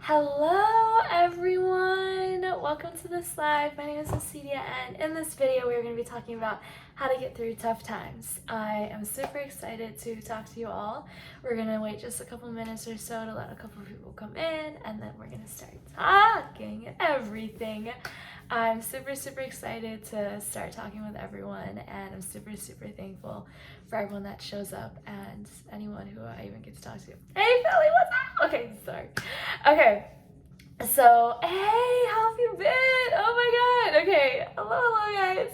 Hello everyone! Welcome to this live. My name is Acedia, and in this video we are going to be talking about how to get through tough times. I am super excited to talk to you all. We're going to wait just a couple minutes or so to let a couple of people come in, and then we're going to start talking and everything. I'm super excited to start talking with everyone, and I'm super thankful for everyone that shows up and anyone who I even get to talk to. Hey Philly, what's up? Okay, sorry. Okay, so hey, how have you been? Oh my god. Okay, hello guys.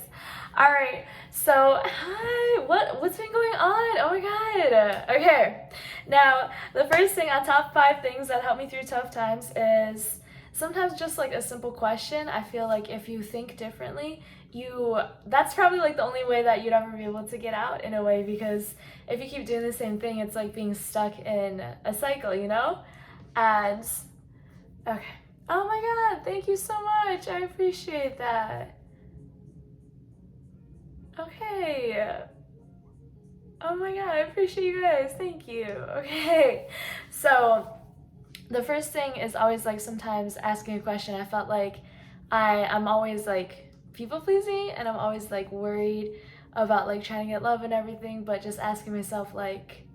All right, so hi. What's been going on? Oh my god. Okay, now the first thing on top 5 things that help me through tough times is sometimes just like a simple question. I feel like if you think differently, that's probably like the only way that you'd ever be able to get out in a way, because if you keep doing the same thing, it's like being stuck in a cycle, you know? And okay. Oh my god, thank you so much. I appreciate that. Okay. Oh my god, I appreciate you guys. Thank you. Okay. So the first thing is always like sometimes asking a question. I felt like I'm always like people pleasing, and I'm always like worried about like trying to get love and everything, but just asking myself like,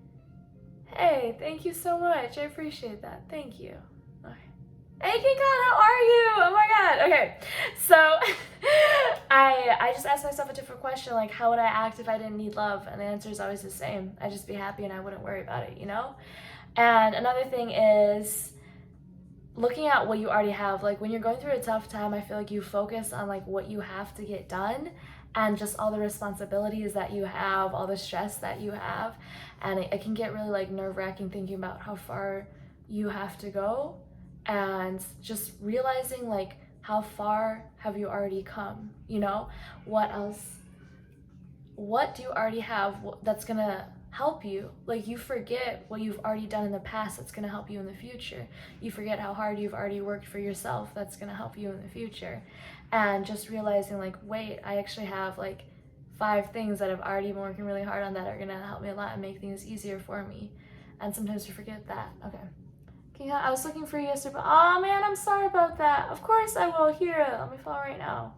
hey, thank you so much. I appreciate that. Thank you. Okay. Hey King Khan, how are you? Oh my god. Okay. So I just asked myself a different question, like how would I act if I didn't need love? And the answer is always the same. I'd just be happy and I wouldn't worry about it, you know? And another thing is looking at what you already have. Like when you're going through a tough time, I feel like you focus on like what you have to get done and just all the responsibilities that you have, all the stress that you have, and it can get really like nerve-wracking thinking about how far you have to go, and just realizing like how far have you already come, you know? What do you already have that's gonna help you? Like you forget what you've already done in the past that's gonna help you in the future. You forget how hard you've already worked for yourself that's gonna help you in the future. And just realizing like, wait, I actually have like 5 things that I've already been working really hard on that are gonna help me a lot and make things easier for me. And sometimes you forget that. Okay. I was looking for you yesterday, but oh man, I'm sorry about that. Of course I will. Here, let me follow right now.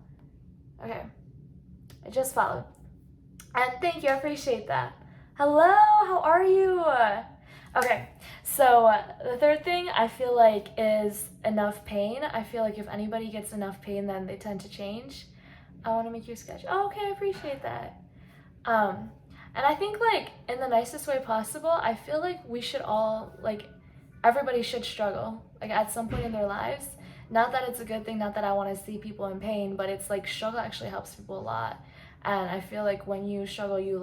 Okay. I just followed. And thank you, I appreciate that. Hello, how are you? Okay, so the third thing I feel like is enough pain. I feel like if anybody gets enough pain, then they tend to change. I want to make you a sketch. Oh, okay, I appreciate that. And I think like in the nicest way possible, I feel like we should all, like everybody should struggle like at some point in their lives. Not that it's a good thing, not that I want to see people in pain, but it's like struggle actually helps people a lot. And I feel like when you struggle, you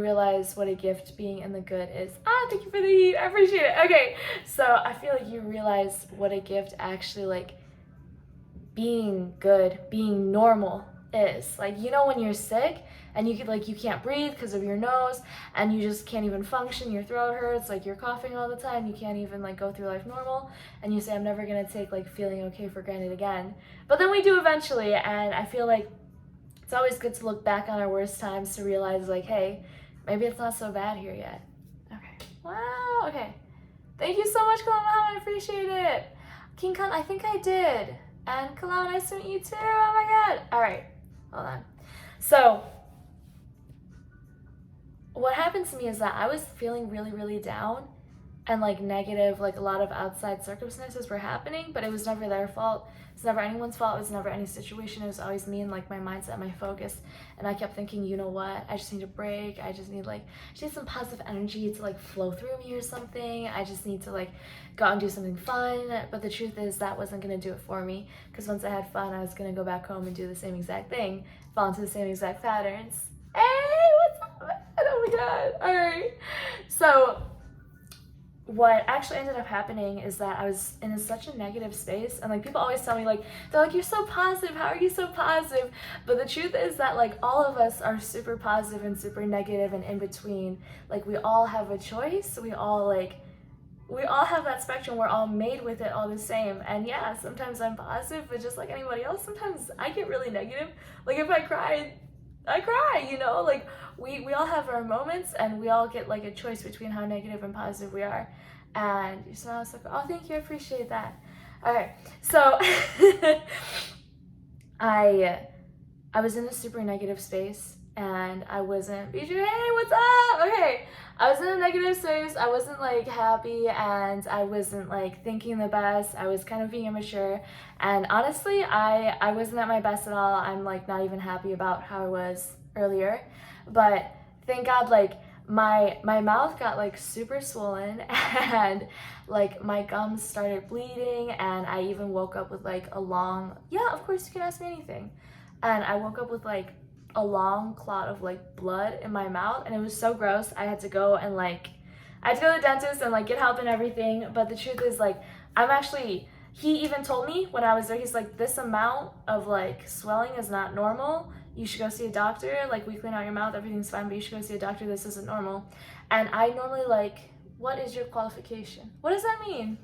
realize what a gift being in the good is. Thank you for the heat. I appreciate it. Okay, so I feel like you realize what a gift actually like being good, being normal is. Like, you know, when you're sick and you can't breathe because of your nose and you just can't even function, your throat hurts, like you're coughing all the time, you can't even like go through life normal, and you say, I'm never gonna take like feeling okay for granted again. But then we do eventually, and I feel like it's always good to look back on our worst times to realize like, hey, maybe it's not so bad here yet. Okay. Wow, okay. Thank you so much, Kalama. I appreciate it. King Khan, I think I did. And Kalama, nice to meet you too. Oh my god. All right, hold on. So what happened to me is that I was feeling really down and like negative, like a lot of outside circumstances were happening, but it was never their fault. It's never anyone's fault. It was never any situation. It was always me and like my mindset, my focus. And I kept thinking, you know what? I just need a break. I just need some positive energy to like flow through me or something. I just need to like go out and do something fun. But the truth is that wasn't gonna do it for me, because once I had fun, I was gonna go back home and do the same exact thing, fall into the same exact patterns. Hey, what's up, man? Oh my god. All right. So what actually ended up happening is that I was in such a negative space, and like people always tell me, like they're like, you're so positive, how are you so positive? But the truth is that like all of us are super positive and super negative and in between. Like we all have a choice. We all have that spectrum. We're all made with it all the same. And yeah, sometimes I'm positive, but just like anybody else, sometimes I get really negative. Like if I cry, you know? Like we all have our moments, and we all get like a choice between how negative and positive we are. and you smile so cool. Oh, thank you, I appreciate that. Okay, so I was in a super negative space, and I wasn't, BJ, hey, what's up? Okay, I was in a negative space, I wasn't like happy, and I wasn't like thinking the best, I was kind of being immature, and honestly, I wasn't at my best at all. I'm like not even happy about how I was earlier, but thank God, like my mouth got like super swollen, and like my gums started bleeding, and I even woke up with like a long, yeah, of course you can ask me anything, and I woke up with like a long clot of like blood in my mouth, and it was so gross. I had to go and like I had to go to the dentist and like get help and everything. But the truth is, like, I'm actually, he even told me when I was there, he's like, this amount of like swelling is not normal. You should go see a doctor. Like, we clean out your mouth, everything's fine, but you should go see a doctor. This isn't normal. And I normally like, what is your qualification? What does that mean?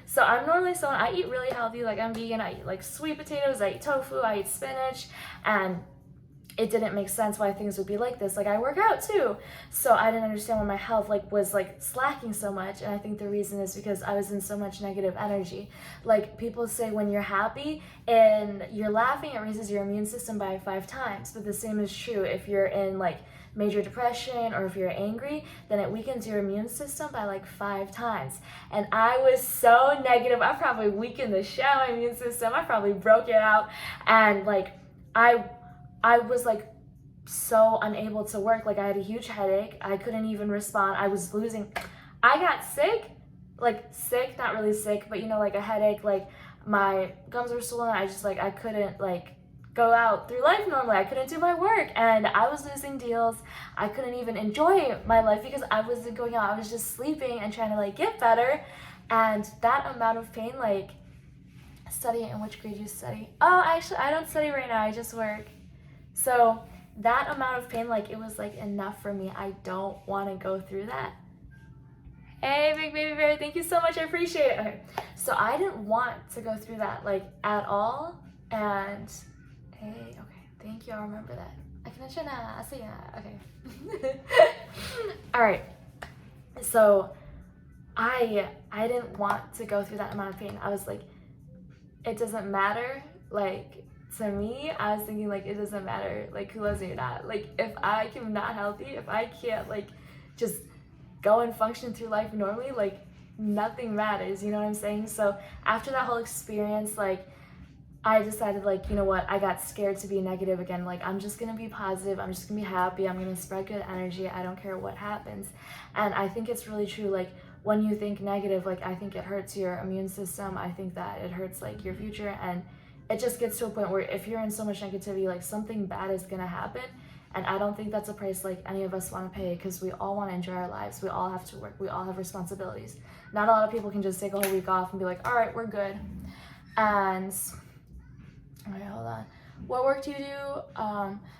So I'm normally someone, I eat really healthy, like I'm vegan, I eat like sweet potatoes, I eat tofu, I eat spinach, and it didn't make sense why things would be like this. Like, I work out too, so I didn't understand why my health like was like slacking so much. And I think the reason is because I was in so much negative energy. Like, people say when you're happy and you're laughing, it raises your immune system by 5 times, but the same is true if you're in like major depression or if you're angry, then it weakens your immune system by like 5 times. And I was so negative. I probably weakened the shit out of my immune system. I probably broke it out, and like I was like so unable to work. Like, I had a huge headache. I couldn't even respond. I was losing. I got sick, like sick, not really sick, but you know, like a headache, like my gums were swollen. I just like, I couldn't like go out through life normally. I couldn't do my work, and I was losing deals. I couldn't even enjoy my life because I wasn't going out. I was just sleeping and trying to like get better. And that amount of pain, like, studying, in which grade you study? Oh, actually, I don't study right now. I just work. So that amount of pain, like, it was like enough for me. I don't want to go through that. Hey, Big Baby Bear, thank you so much. I appreciate it. Okay, so I didn't want to go through that like at all. And hey, okay, thank you. I'll remember that. I can mention I see ya. Okay. All right. So I didn't want to go through that amount of pain. I was like, it doesn't matter. Like, to me, I was thinking, like, it doesn't matter, like, who loves me or not. Like, if I am not healthy, if I can't, like, just go and function through life normally, like, nothing matters, you know what I'm saying? So after that whole experience, like, I decided, like, you know what, I got scared to be negative again. Like, I'm just gonna be positive, I'm just gonna be happy, I'm gonna spread good energy, I don't care what happens. And I think it's really true, like, when you think negative, like, I think it hurts your immune system, I think that it hurts, like, your future, and it just gets to a point where if you're in so much negativity, like, something bad is gonna happen. And I don't think that's a price like any of us want to pay, because we all want to enjoy our lives. We all have to work. We all have responsibilities. Not a lot of people can just take a whole week off and be like, all right, we're good. And all right, hold on. What work do you do?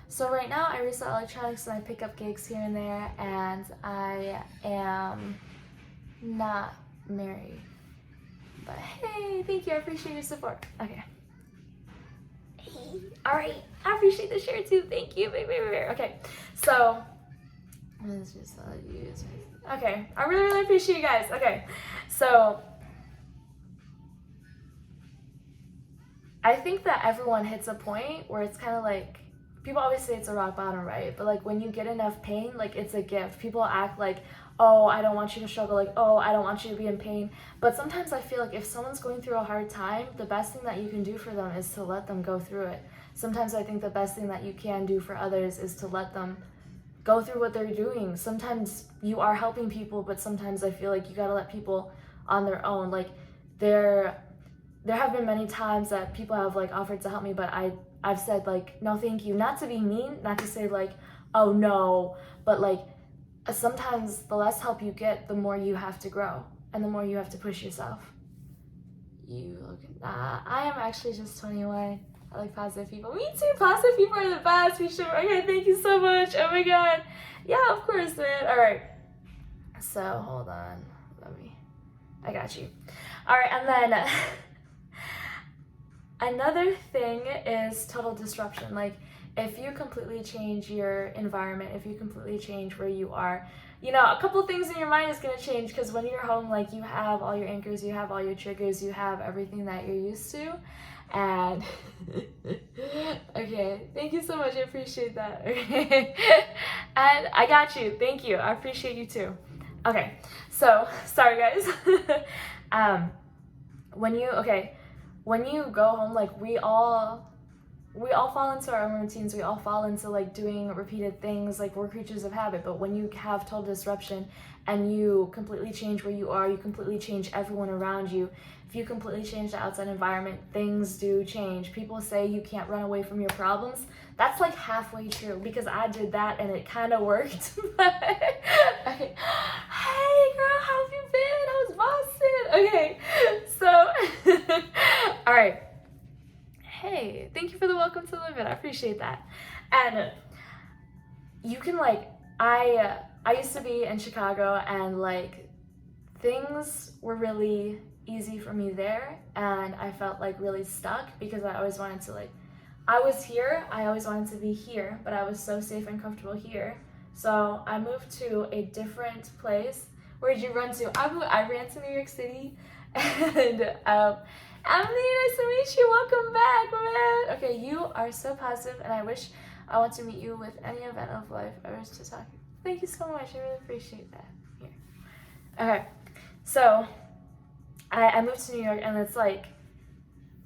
So right now I resell electronics and I pick up gigs here and there, and I am not married. But hey, thank you. I appreciate your support. Okay. All right, I appreciate the share too. Thank you, Big Baby Bear. Okay, so let's just use. Okay, I really appreciate you guys. Okay, so I think that everyone hits a point where it's kind of like, people always say it's a rock bottom, right? But like, when you get enough pain, like, it's a gift. People act like, oh, I don't want you to struggle, like, oh, I don't want you to be in pain. But sometimes I feel like if someone's going through a hard time, the best thing that you can do for them is to let them go through it. Sometimes I think the best thing that you can do for others is to let them go through what they're doing. Sometimes you are helping people, but sometimes I feel like you gotta let people on their own. Like, there have been many times that people have like offered to help me, but I've said like, no thank you. Not to be mean, not to say like, oh no, but like, sometimes the less help you get, the more you have to grow and the more you have to push yourself. You look, I am actually just 21. I like positive people. Me too. Positive people are the best. We should. Okay, thank you so much. Oh my god. Yeah, of course, man. All right. So hold on. I got you. All right, and then another thing is total disruption. Like, if you completely change your environment, if you completely change where you are, you know, a couple things in your mind is going to change, because when you're home, like, you have all your anchors, you have all your triggers, you have everything that you're used to. And okay, thank you so much. I appreciate that. Okay. And I got you. Thank you. I appreciate you too. Okay. So, sorry guys. When you go home, like, we all fall into our own routines. We all fall into, like, doing repeated things. Like, we're creatures of habit. But when you have total disruption and you completely change where you are, you completely change everyone around you. If you completely change the outside environment, things do change. People say you can't run away from your problems. That's like halfway true, because I did that and it kind of worked. Okay. Hey girl, how have you been? How's Boston? Okay, so all right. Hey, thank you for the welcome to Live It. I appreciate that. And you can, like, I used to be in Chicago, and, like, things were really easy for me there, and I felt, like, really stuck, because I always wanted to, like, I was here, I always wanted to be here, but I was so safe and comfortable here. So I moved to a different place. Where'd you run to? I ran to New York City, and Emily, nice to meet you. Welcome back, man. Okay, you are so positive, and I want to meet you with any event of life. I wish to talk. Thank you so much. I really appreciate that. Here. Okay, so I moved to New York, and it's like,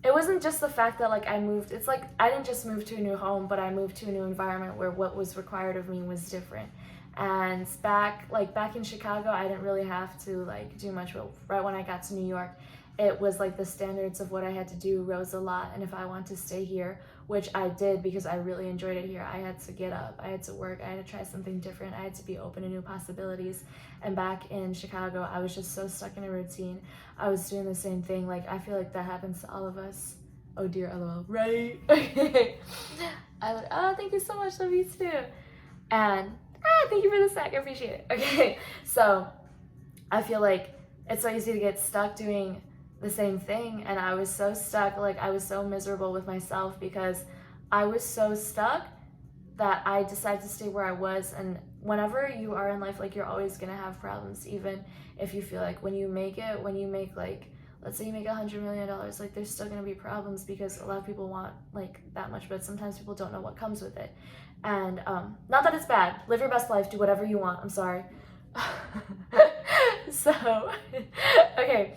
it wasn't just the fact that, like, I moved. It's like, I didn't just move to a new home, but I moved to a new environment where what was required of me was different. And back in Chicago, I didn't really have to, like, do much. But right when I got to New York, it was like the standards of what I had to do rose a lot. And if I want to stay here, which I did because I really enjoyed it here, I had to get up, I had to work, I had to try something different, I had to be open to new possibilities. And back in Chicago, I was just so stuck in a routine. I was doing the same thing. Like, I feel like that happens to all of us. Oh dear, LOL, right? Okay. Thank you so much, love you too. And thank you for the snack, I appreciate it. Okay, so I feel like it's so easy to get stuck doing the same thing, and I was so stuck, like, I was so miserable with myself because I was so stuck that I decided to stay where I was. And whenever you are in life, like, you're always gonna have problems, even if you feel like when you make, like, let's say you make $100 million, like, there's still gonna be problems because a lot of people want, like, that much, but sometimes people don't know what comes with it. And not that it's bad. Live your best life, do whatever you want. I'm sorry. So okay,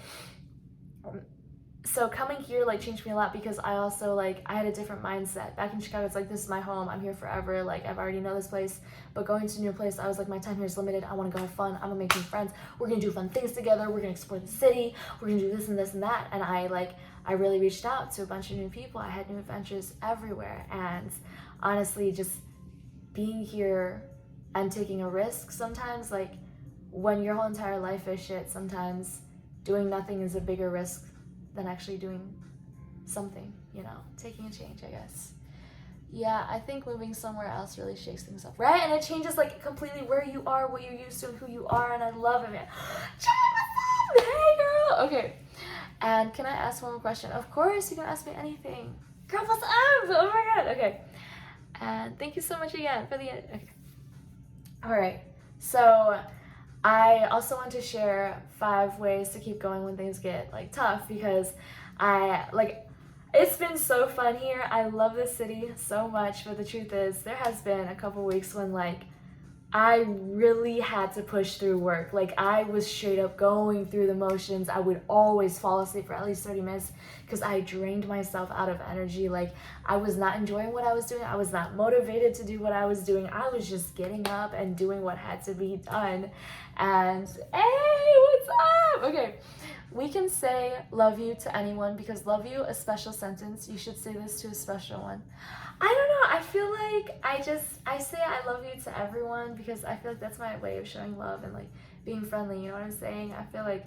so coming here, like, changed me a lot, because I also, like, I had a different mindset. Back in Chicago, it's like, this is my home, I'm here forever, like, I've already know this place. But going to a new place, I was like, my time here is limited, I want to go have fun, I'm gonna make new friends, we're gonna do fun things together, we're gonna explore the city, we're gonna do this and this and that. And I really reached out to a bunch of new people. I had new adventures everywhere. And honestly, just being here and taking a risk sometimes, like, when your whole entire life is shit, sometimes doing nothing is a bigger risk than actually doing something, you know, taking a change, I guess. Yeah, I think moving somewhere else really shakes things up, right? And it changes, like, completely where you are, what you're used to, and who you are, and I love it, man. Jay, what's up? Hey, girl. Okay, and can I ask one more question? Of course, you can ask me anything. Girl, what's up? Oh my god, okay. And thank you so much again for the, okay. All right, so I also want to share 5 ways to keep going when things get, like, tough, because it's been so fun here. I love this city so much, but the truth is, there has been a couple weeks when, like, I really had to push through work. Like, I was straight up going through the motions. I would always fall asleep for at least 30 minutes because I drained myself out of energy. Like, I was not enjoying what I was doing. I was not motivated to do what I was doing. I was just getting up and doing what had to be done. And hey, what's up? Okay, we can say love you to anyone, because love you, a special sentence. You should say this to a special one. I don't know, I feel like I say I love you to everyone because I feel like that's my way of showing love and, like, being friendly, you know what I'm saying? I feel like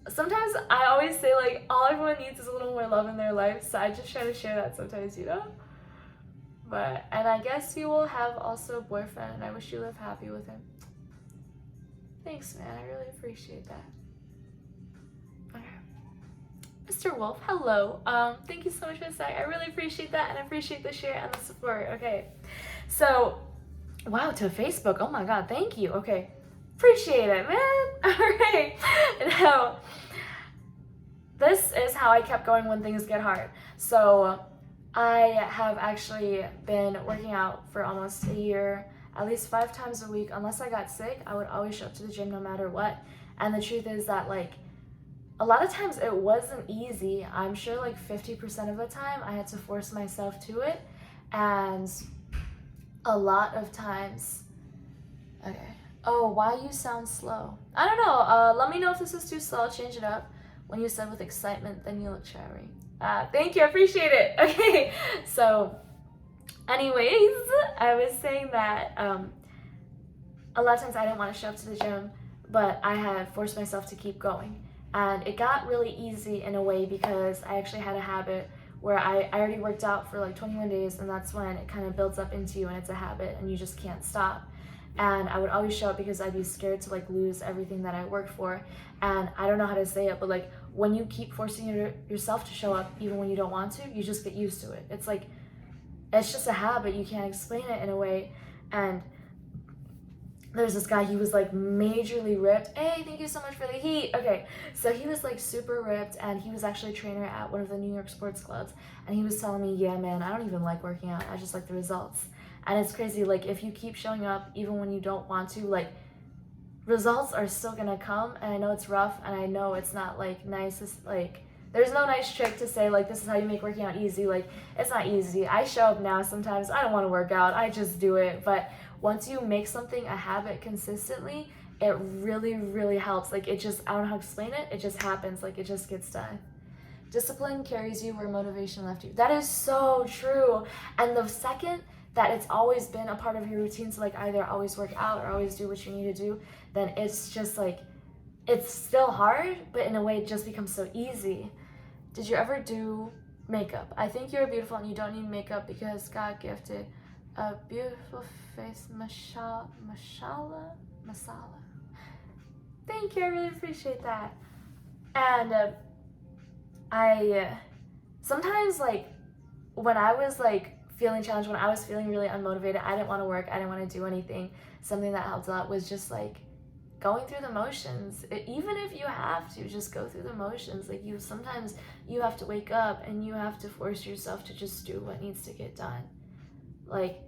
sometimes I always say, like, all everyone needs is a little more love in their life, so I just try to share that sometimes, you know? But, and I guess you will have also a boyfriend, and I wish you live happy with him. Thanks, man, I really appreciate that. Okay. Mr. Wolf, hello. Thank you so much for the sec. I really appreciate that, and I appreciate the share and the support. Okay, so, wow, to Facebook. Oh my God, thank you. Okay, Appreciate it, man. All right. Now, this is how I kept going when things get hard. So I have actually been working out for almost a year, at least 5 times a week. Unless I got sick, I would always show up to the gym no matter what. And the truth is that, like, a lot of times it wasn't easy. I'm sure like 50% of the time I had to force myself to it. And a lot of times, okay. Oh, why you sound slow? I don't know. Let me know if this is too slow. I'll change it up. When you said with excitement, then you look shabby. Thank you. I appreciate it. Okay. So, anyways, I was saying that a lot of times I didn't want to show up to the gym, but I had forced myself to keep going. And it got really easy in a way because I actually had a habit where I already worked out for like 21 days, and that's when it kind of builds up into you and it's a habit and you just can't stop. And I would always show up because I'd be scared to like lose everything that I worked for. And I don't know how to say it, but like when you keep forcing yourself to show up even when you don't want to, you just get used to it. It's like, it's just a habit. You can't explain it in a way. And there's this guy, he was like majorly ripped. Hey, thank you so much for the heat. Okay, so he was like super ripped, and he was actually a trainer at one of the New York sports clubs. And he was telling me, yeah, man, I don't even like working out. I just like the results. And it's crazy, like if you keep showing up even when you don't want to, like results are still gonna come. And I know it's rough, and I know it's not like nice. It's like, there's no nice trick to say like this is how you make working out easy. Like, it's not easy. I show up now sometimes, I don't want to work out, I just do it. But once you make something a habit consistently, it really, really helps. Like, it just, I don't know how to explain it, it just happens. Like, it just gets done. Discipline carries you where motivation left you. That is so true. And the second that it's always been a part of your routine to like either always work out or always do what you need to do, then it's just like, it's still hard, but in a way it just becomes so easy. Did you ever do makeup? I think you're beautiful and you don't need makeup because God gifted a beautiful face. Mashallah. Thank you, I really appreciate that. And I sometimes, like, when I was like feeling challenged, when I was feeling really unmotivated, I didn't want to work, I didn't want to do anything. Something that helped a lot was just like going through the motions. Even if you have to just go through the motions, like sometimes you have to wake up and you have to force yourself to just do what needs to get done. Like,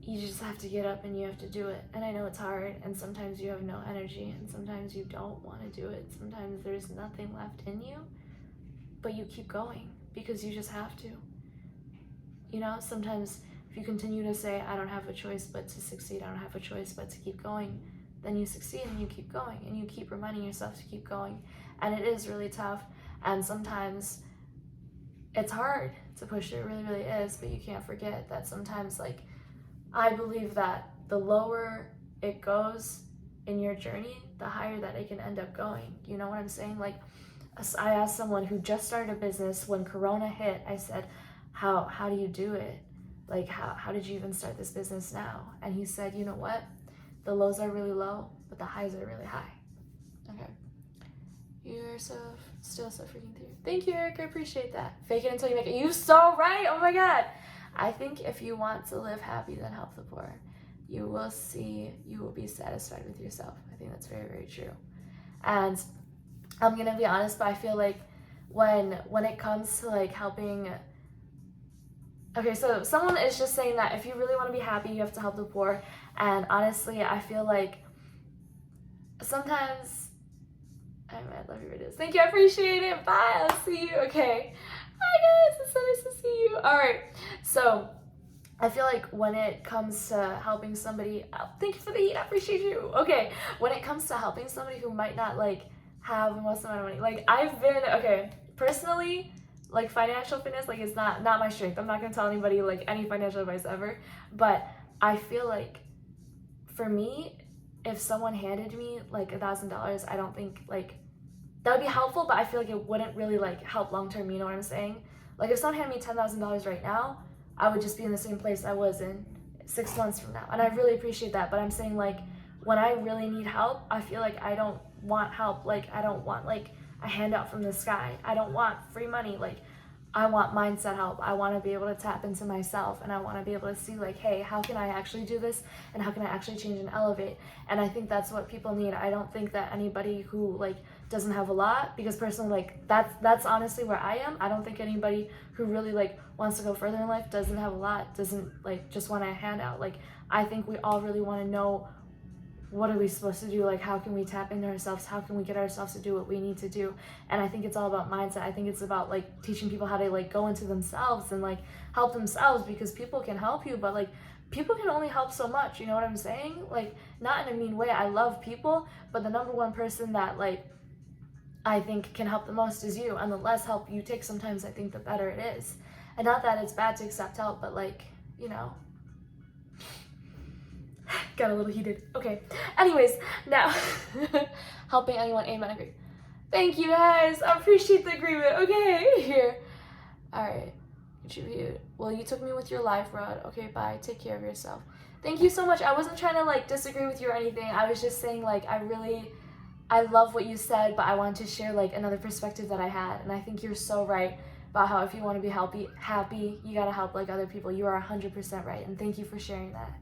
you just have to get up and you have to do it. And I know it's hard, and sometimes you have no energy, and sometimes you don't want to do it. Sometimes there's nothing left in you, but you keep going because you just have to. You know, sometimes if you continue to say, I don't have a choice but to succeed, I don't have a choice but to keep going, then you succeed and you keep going and you keep reminding yourself to keep going. And it is really tough, and sometimes it's hard to push, it really, really is, but you can't forget that sometimes, like, I believe that the lower it goes in your journey, the higher that it can end up going. You know what I'm saying? Like, I asked someone who just started a business when Corona hit, I said, how do you do it? Like, how did you even start this business now? And he said, you know what? The lows are really low, but the highs are really high. Okay. You're still so freaking through. Thank you, Eric. I appreciate that. Fake it until you make it. You're so right. Oh my God. I think if you want to live happy, then help the poor. You will be satisfied with yourself. I think that's very, very true. And I'm gonna be honest, but I feel like when it comes to like helping, okay, so someone is just saying that if you really want to be happy, you have to help the poor. And honestly, I feel like sometimes, I love your videos. Thank you, I appreciate it. Bye, I'll see you. Okay. Hi guys, it's so nice to see you. All right, so I feel like when it comes to helping somebody, thank you for the heat, I appreciate you. Okay, when it comes to helping somebody who might not like have the most amount of money, like I've been, okay, personally, like financial fitness, like it's not my strength. I'm not gonna tell anybody like any financial advice ever, but I feel like for me, if someone handed me like $1,000, I don't think like that would be helpful, but I feel like it wouldn't really like help long term, you know what I'm saying? Like if someone handed me $10,000 right now, I would just be in the same place I was in 6 months from now. And I really appreciate that, but I'm saying like when I really need help, I feel like I don't want help. Like I don't want like a handout from the sky. I don't want free money. Like I want mindset help. I want to be able to tap into myself, and I want to be able to see like, hey, how can I actually do this, and how can I actually change and elevate? And I think that's what people need. I don't think that anybody who like doesn't have a lot, because personally, like that's honestly where I am. I don't think anybody who really like wants to go further in life doesn't have a lot, doesn't like just want a handout. Like I think we all really want to know, what are we supposed to do? Like, how can we tap into ourselves? How can we get ourselves to do what we need to do? And I think it's all about mindset. I think it's about like teaching people how to like go into themselves and like help themselves, because people can help you, but like people can only help so much. You know what I'm saying? Like, not in a mean way. I love people, but the number one person that like I think can help the most is you. And the less help you take sometimes, I think the better it is. And not that it's bad to accept help, but like, you know, got a little heated. Okay. Anyways, now helping anyone, amen, agree. Thank you guys. I appreciate the agreement. Okay, here. All right. Contribute. Well, you took me with your life rod. Okay, bye. Take care of yourself. Thank you so much. I wasn't trying to like disagree with you or anything. I was just saying like I love what you said, but I wanted to share like another perspective that I had, and I think you're so right about how if you want to be happy, you gotta help like other people. You are 100% right, and thank you for sharing that.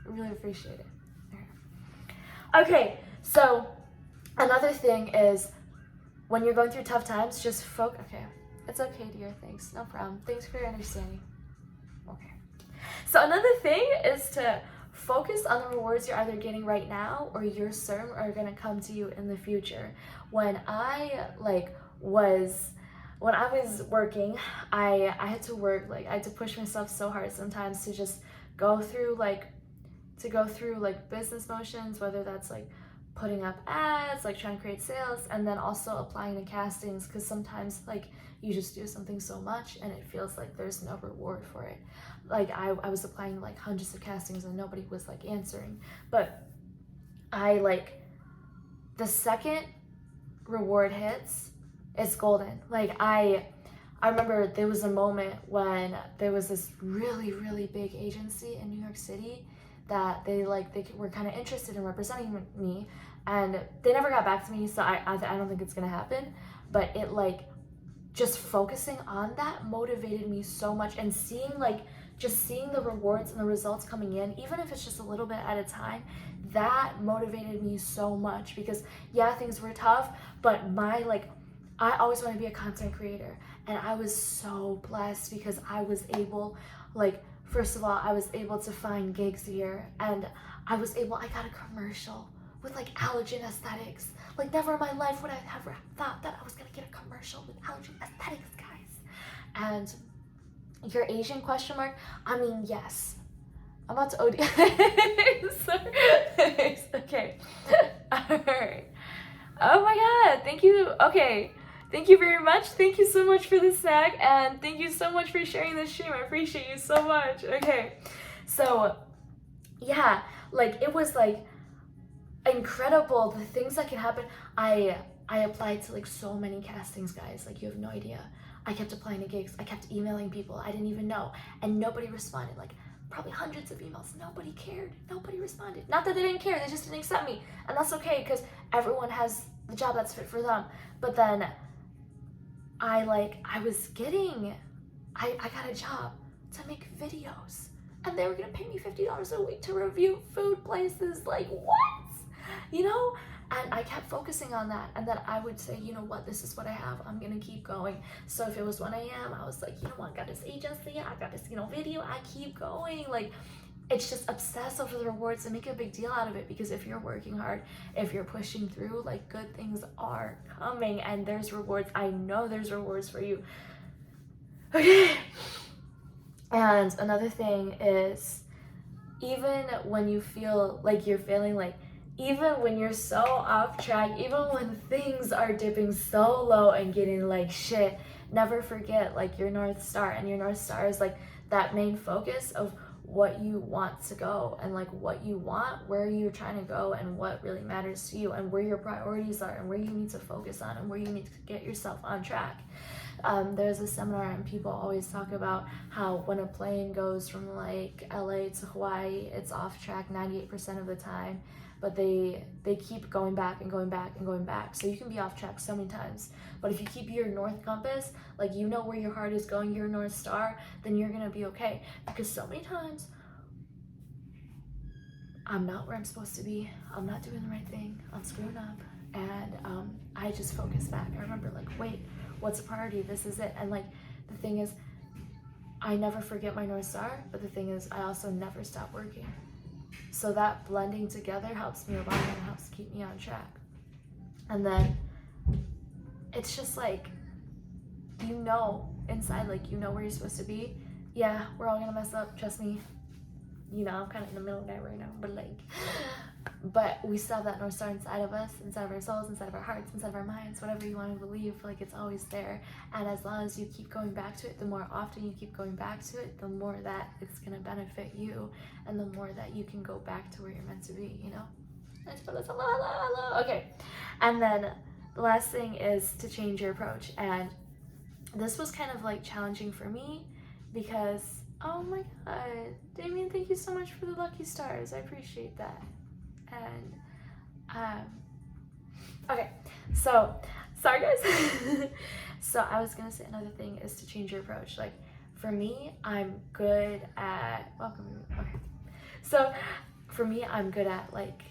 I really appreciate it. Okay, so another thing is when you're going through tough times, just focus. Okay, it's okay, dear. Thanks, no problem. Thanks for your understanding. Okay. So another thing is to focus on the rewards you're either getting right now or your certain are gonna come to you in the future. When I was working, I had to work, like I had to push myself so hard sometimes to just go through like business motions, whether that's like putting up ads, like trying to create sales, and then also applying to castings, because sometimes like you just do something so much and it feels like there's no reward for it. Like I was applying like hundreds of castings and nobody was like answering, but I like the second reward hits, it's golden. Like I remember there was a moment when there was this really, really big agency in New York City that they were kind of interested in representing me, and they never got back to me, so I don't think it's gonna happen. But it like just focusing on that motivated me so much, and seeing the rewards and the results coming in, even if it's just a little bit at a time, that motivated me so much. Because yeah, things were tough, but I always want to be a content creator, and I was so blessed because I was able, first of all, I was able to find gigs here, and I got a commercial with Allergen Aesthetics. Never in my life would I have ever thought that I was gonna get a commercial with Allergen Aesthetics, guys. And you're Asian, question mark? I mean, yes. I'm about to OD. Sorry. Okay. Alright. Oh my god, thank you. Okay. Thank you very much. Thank you so much for the snack, and thank you so much for sharing this stream. I appreciate you so much. Okay. So, yeah, it was incredible the things that can happen. I applied to so many castings, guys. You have no idea. I kept applying to gigs. I kept emailing people I didn't even know, and nobody responded. Probably hundreds of emails. Nobody cared. Nobody responded. Not that they didn't care, they just didn't accept me. And that's okay, because everyone has the job that's fit for them. But then I got a job to make videos, and they were gonna pay me $50 a week to review food places. What? You know? And I kept focusing on that, and then I would say, you know what, this is what I have, I'm gonna keep going. So if it was 1 a.m., I was like, you know what, I got this agency, I got this, video, I keep going. It's just obsess over the rewards and make a big deal out of it, because if you're working hard, if you're pushing through, good things are coming, and there's rewards. I know there's rewards for you. Okay. And another thing is, even when you feel like you're failing, even when you're so off track, even when things are dipping so low and getting shit, never forget your North Star. And your North Star is that main focus of what you want to go, and what you want, where you're trying to go, and what really matters to you, and where your priorities are, and where you need to focus on, and where you need to get yourself on track. There's a seminar, and people always talk about how when a plane goes from LA to Hawaii, it's off track 98% of the time, but they keep going back and going back and going back. So you can be off track so many times. But if you keep your north compass, like you know where your heart is going, your North Star, then you're gonna be okay. Because so many times I'm not where I'm supposed to be, I'm not doing the right thing, I'm screwing up, and I just focus back. I remember like, wait, what's a priority? This is it. And like the thing is, I never forget my North Star, but the thing is, I also never stop working. So that blending together helps me a lot and helps keep me on track. And then it's just like, you know, inside, like, you know where you're supposed to be. Yeah, we're all gonna mess up, trust me. You know, I'm kind of in the middle of that right now, but we still have that North Star inside of us, inside of our souls, inside of our hearts, inside of our minds, whatever you want to believe, like it's always there. And as long as you keep going back to it, the more often you keep going back to it, the more that it's going to benefit you, and the more that you can go back to where you're meant to be, you know? Hello. Okay. And then the last thing is to change your approach. And this was kind of like challenging for me because, oh my God, Damien, thank you so much for the lucky stars. I appreciate that. And okay, so sorry guys. So I was gonna say another thing is to change your approach. Like for me, I'm good at okay. So for me, I'm good at like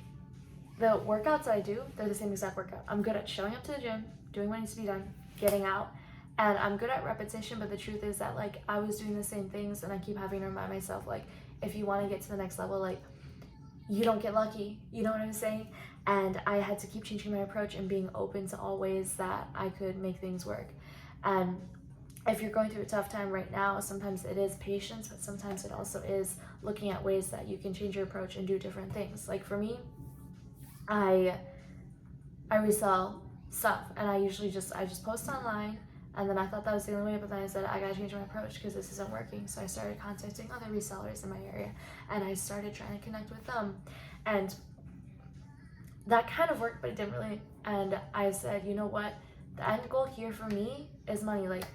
the workouts I do, they're the same exact workout. I'm good at showing up to the gym, doing what needs to be done, getting out, and I'm good at repetition. But the truth is that like I was doing the same things, and I keep having to remind myself, like, if you want to get to the next level, like, you don't get lucky, you know what I'm saying? And I had to keep changing my approach and being open to all ways that I could make things work. And if you're going through a tough time right now, sometimes it is patience, but sometimes it also is looking at ways that you can change your approach and do different things. Like for me, I resell stuff, and I just post online. And then I thought that was the only way, but then I said, I gotta change my approach because this isn't working. So I started contacting other resellers in my area, and I started trying to connect with them. And that kind of worked, but it didn't really. And I said, you know what? The end goal here for me is money. Like,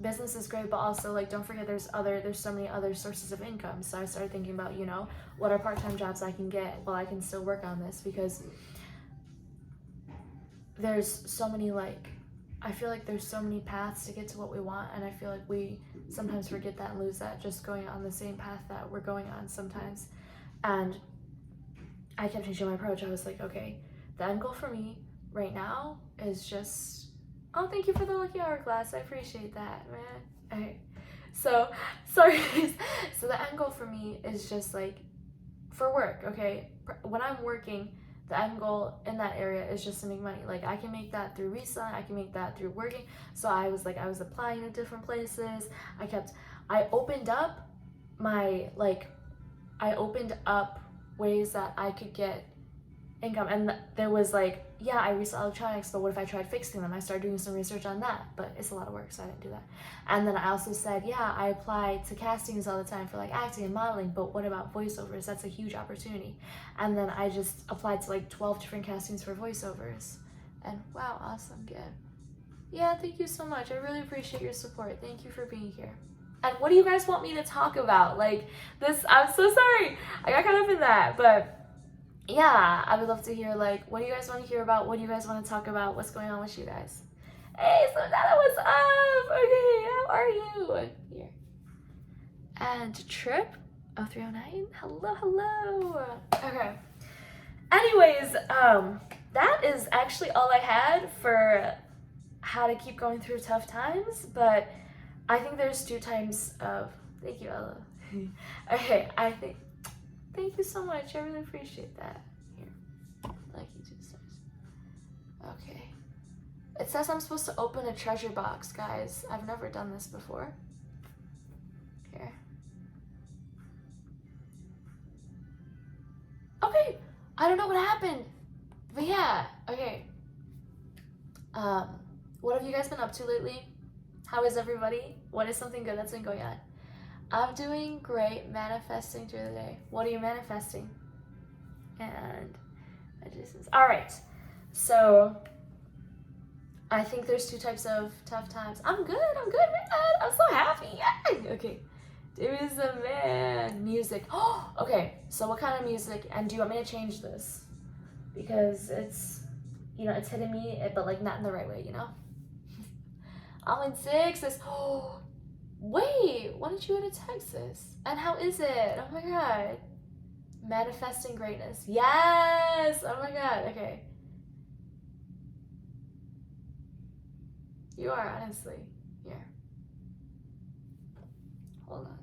business is great, but also, like, don't forget there's so many other sources of income. So I started thinking about, you know, what are part-time jobs I can get while I can still work on this, because there's so many, like, I feel like there's so many paths to get to what we want, and I feel like we sometimes forget that and lose that, just going on the same path that we're going on sometimes. And I kept changing my approach. I was like, okay, the end goal for me right now is just, oh, thank you for the lucky hourglass. I appreciate that, man. Okay, so sorry. So the end goal for me is just like for work, okay? When I'm working, the end goal in that area is just to make money. Like, I can make that through reselling, I can make that through working. So I was applying to different places. I opened up ways that I could get income. And there was like, yeah, I resell electronics, but what if I tried fixing them? I started doing some research on that, but it's a lot of work, so I didn't do that. And then I also said, yeah, I apply to castings all the time for like acting and modeling, but what about voiceovers? That's a huge opportunity. And then I just applied to like 12 different castings for voiceovers. And wow, awesome, good. Yeah, thank you so much. I really appreciate your support. Thank you for being here. And what do you guys want me to talk about? Like this, I'm so sorry. I got caught up in that, but yeah, I would love to hear, like, what do you guys want to hear about? What do you guys want to talk about? What's going on with you guys? Hey, Sonata, what's up? Okay, how are you? Here. And Trip 0309, hello. Okay. Anyways, that is actually all I had for how to keep going through tough times, but I think there's 2 types of, thank you, Ella. Okay, thank you so much. I really appreciate that. Here, like you 2 stars. Okay. It says I'm supposed to open a treasure box, guys. I've never done this before. Here. Okay. I don't know what happened, but yeah. Okay. What have you guys been up to lately? How is everybody? What is something good that's been going on? I'm doing great, manifesting through the day. What are you manifesting? And all right, so I think there's 2 types of tough times. I'm good, man. I'm so happy. Yay! Okay, there is a man. Music. Oh, okay, so what kind of music? And do you want me to change this? because it's, you know, it's hitting me, but like not in the right way, you know? I'm in Texas. Oh, wait, when did you go to Texas? And how is it? Oh my God. Manifesting greatness. Yes. Oh my God. Okay. You are, honestly. Here. Hold on.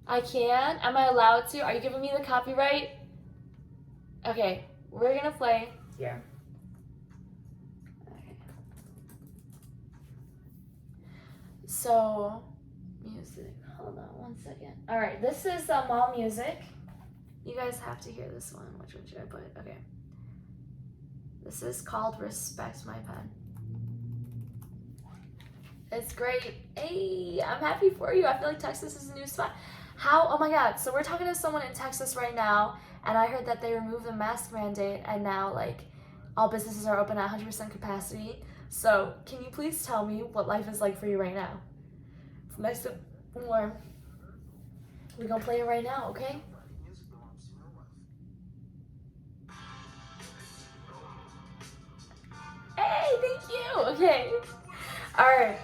I can? Am I allowed to? Are you giving me the copyright? Okay, we're gonna play here. Okay. So, music. Hold on one second. All right, this is mall music. You guys have to hear this one. Which one should I put? Okay. This is called Respect My Pen. It's great. Hey, I'm happy for you. I feel like Texas is a new spot. How? Oh my God. So we're talking to someone in Texas right now, and I heard that they removed the mask mandate, and now like all businesses are open at 100% capacity. So can you please tell me what life is like for you right now? It's nice and warm. We're gonna play it right now, okay? Hey, thank you. Okay. All right.